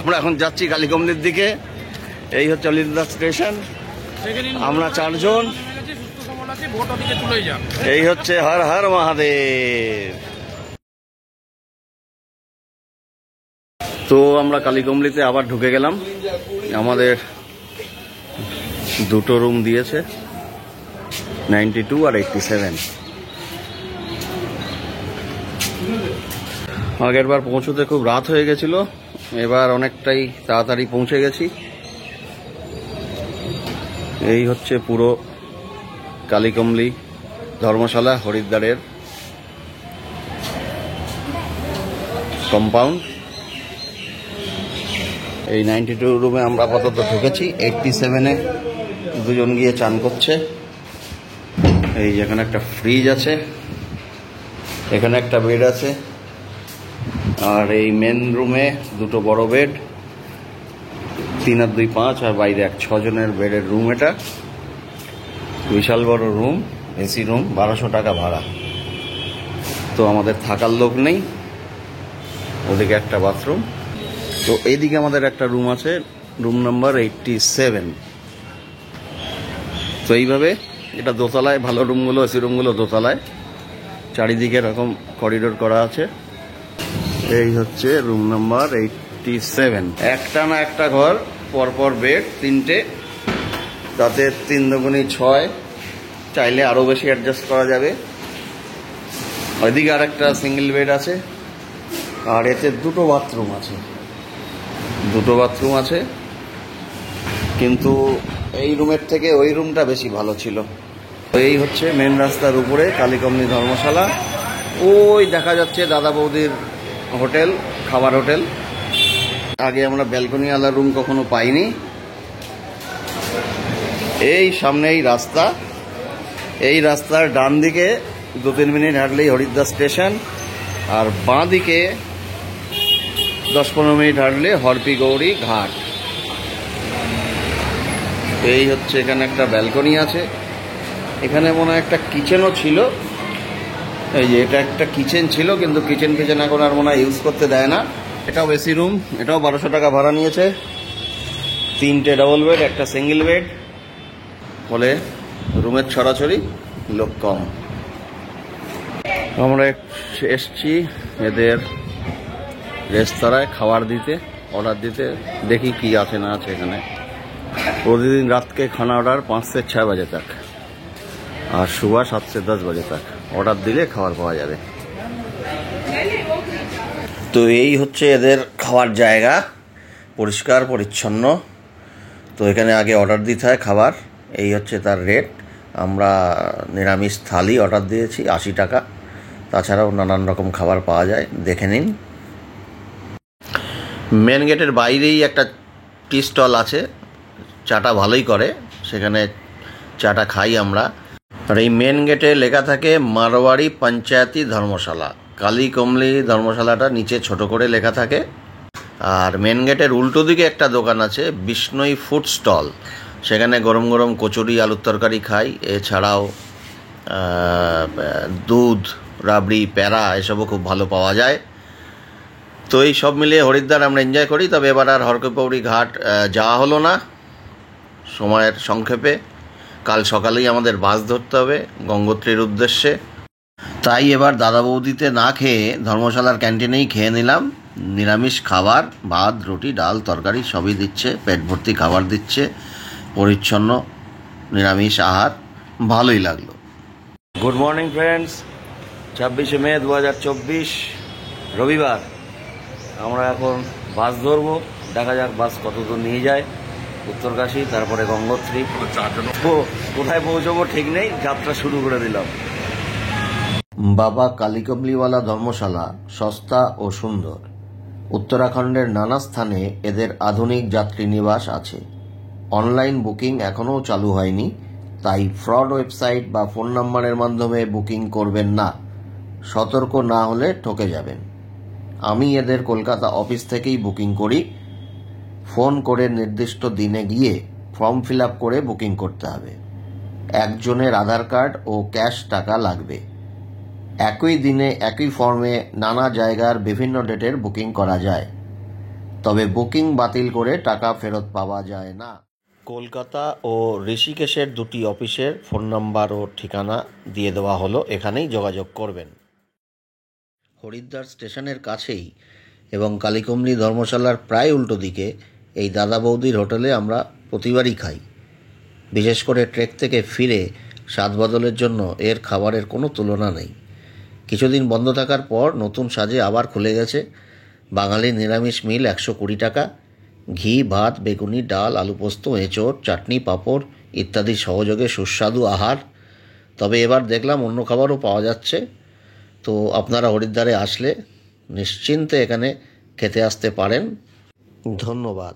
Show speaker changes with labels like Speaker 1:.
Speaker 1: আমরা এখন যাচ্ছি কালীকমলির দিকে। এই হচ্ছে হরিদ্বার স্টেশন, আমরা 4 জন। এই হচ্ছে হর হর মহাদেব। তো আমরা কালীকমলিতে আবার ঢুকে গেলাম। আমাদের 2টো রুম দিয়েছে, 92 আর 87। আগের বার পৌঁছতে খুব রাত হয়ে গেছিল, এবার অনেকটাই তাড়াতাড়ি পৌঁছে গেছি। এই হচ্ছে পুরো কালীকমলি ধর্মশালা হরিদ্বারের কম্পাউন্ড। এই 92 রুমে আমরা আপাতত ঢুকেছি। 87-এ 2 জন গিয়ে চান করছে। এই যেখানে একটা ফ্রিজ আছে, এখানে একটা বেড আছে, আর এই মেন রুমে 2টো বড় বেড, 3 আর 2 5, আর বাইরে 6 জনের বেডের রুম। এটা বিশাল বড় রুম, এসি রুম, 1200 টাকা ভাড়া। তো আমাদের থাকার লোক নেই। ওদিকে একটা বাথরুম। তো এইদিকে আমাদের একটা রুম আছে, রুম নাম্বার 87। তো এইভাবে এটা দোতলায়, ভালো রুমগুলো, এসি রুমগুলো দোতলায়, চারিদিকে এরকম করিডোর করা আছে। এই হচ্ছে রুম নাম্বার 87। একটা না একটা ঘর, পরপর বেড 3টে, তাতে 3 দুগুণী 6, চাইলে আরো বেশি অ্যাডজাস্ট করা যাবে। ওইদিকে আর একটা সিঙ্গেল বেড আছে, আর এতে 2টো বাথরুম আছে। 2টো বাথরুম আছে, কিন্তু এই রুমের থেকে ওই রুমটা বেশি ভালো ছিল। এই হচ্ছে মেন রাস্তার উপরে কালীকমলি ধর্মশালা। ওই দেখা যাচ্ছে দাদা বৌদির হোটেল, খাবার হোটেল। আগে আমরা ব্যালকনিওয়ালা রুম কখনো পাইনি। এই সামনেই রাস্তা, এই রাস্তার ডান দিকে 2-3 মিনিট হাঁটলেই হরিদ্বার স্টেশন, আর বাঁ দিকে 10-15 মিনিট হাঁটলে হরপি গৌরী ঘাট। এই হচ্ছে, এখানে একটা ব্যালকনি আছে। এখানে মনে হয় একটা কিচেনও ছিল। এই যে এটা একটা কিচেন ছিল, কিন্তু কিচেন এখন আর মনে হয় ইউজ করতে দেয় না। এটাও এসি রুম, এটাও 1200 টাকা ভাড়া নিয়েছে। 3টে ডাবল বেড, একটা সিঙ্গেল বেড, ফলে রুমের ছড়াছড়ি, লোক কম। আমরা এসছি এদের রেস্তোরাঁয় খাবার দিতে, অর্ডার দিতে। দেখি কি আছে না আছে এখানে। प्रतिदिन रात के खाना ऑर्डर 5 से 6 बजे तक और सुबह 7 से 10 बजे तक ऑर्डर दिले खाবার পাওয়া যাবে। তো এই হচ্ছে এদের খাওয়ার জায়গা, পরিষ্কার পরিচ্ছন্ন। তো এখানে আগে অর্ডার দিতে হয় খাবার, এই হচ্ছে তার রেট। আমরা নিরামিষ থালি অর্ডার দিয়েছি 80 টাকা, তাছাড়াও নানান রকম খাবার পাওয়া যায়, দেখে নিন। মেন গেটের বাইরেই একটা টি স্টল আছে, চাটা ভালোই করে, সেখানে চাটা খাই আমরা। আর এই মেন গেটে লেখা থাকে মারওয়াড়ি পঞ্চায়েতি ধর্মশালা। কালীকমলি ধর্মশালাটা নিচে ছোট করে লেখা থাকে। আর মেন গেটের উল্টো দিকে একটা দোকান আছে বিষ্ণই ফুড স্টল, সেখানে গরম গরম কচুরি, আলুর তরকারি খাই। এছাড়াও দুধ, রাবড়ি, প্যারা এসবও খুব ভালো পাওয়া যায়। তো এই সব মিলিয়ে হরিদ্বার আমরা এনজয় করি। তবে এবার আর হরপি ঘাট যাওয়া হলো না সময়ের সংক্ষেপে। কাল সকালেই আমাদের বাস ধরতে হবে গঙ্গোত্রীর উদ্দেশ্যে। তাই এবার দাদা বৌদিতে না খেয়ে ধর্মশালার ক্যান্টিনেই খেয়ে নিলাম নিরামিষ খাবার। ভাত, রুটি, ডাল, তরকারি সবই দিচ্ছে, পেট ভর্তি খাবার দিচ্ছে, পরিচ্ছন্ন নিরামিষ আহার, ভালোই লাগলো। গুড মর্নিং ফ্রেন্ডস, 26শে মে 2024 রবিবার। আমরা এখন বাস ধরবো, দেখা যাক বাস কত দূর নিয়ে যায়। উত্তরকাশী, তারপরে গঙ্গোত্রী। কোথায় পৌঁছবো ঠিক নেই, যাত্রা শুরু করে দিলাম। বাবা কালীকমলিওয়ালা ধর্মশালা সস্তা ও সুন্দর। উত্তরাখণ্ডের নানা স্থানে এদের আধুনিক যাত্রী নিবাস আছে। অনলাইন বুকিং এখনও চালু হয়নি, তাই ফ্রড ওয়েবসাইট বা ফোন নাম্বারের মাধ্যমে বুকিং করবেন না। সতর্ক না হলে ঠকে যাবেন। আমি এদের কলকাতা অফিস থেকেই বুকিং করি। ফোন করে নির্দিষ্ট দিনে গিয়ে ফর্ম ফিল আপ করে বুকিং করতে হবে। একজনের আধার কার্ড ও ক্যাশ টাকা লাগবে। একই দিনে একই ফর্মে নানা জায়গার বিভিন্ন ডেটের বুকিং করা যায়। তবে বুকিং বাতিল করে টাকা ফেরত পাওয়া যায় না। কলকাতা ও ঋষিকেশের দুটি অফিসের ফোন নাম্বার ও ঠিকানা দিয়ে দেওয়া হলো, এখানেই যোগাযোগ করবেন। হরিদ্বার স্টেশনের কাছেই এবং কালীকুমলি ধর্মশালার প্রায় উল্টো দিকে এই দাদা বৌদির হোটেলে আমরা প্রতিবারই খাই। বিশেষ করে ট্রেক থেকে ফিরে স্বাদ বদলের জন্য এর খাবারের কোনো তুলনা নেই। কিছুদিন বন্ধ থাকার পর নতুন সাজে আবার খুলে গেছে। বাঙালি নিরামিষ মিল 120 টাকা। ঘি, ভাত, বেগুনি, ডাল, আলু পোস্ত, এঁচোড়, চাটনি, পাঁপড় ইত্যাদি সহযোগে সুস্বাদু আহার। তবে এবার দেখলাম অন্য খাবারও পাওয়া যাচ্ছে। তো আপনারা হরিদ্বারে আসলে নিশ্চিন্তে এখানে খেতে আসতে পারেন। ধন্যবাদ।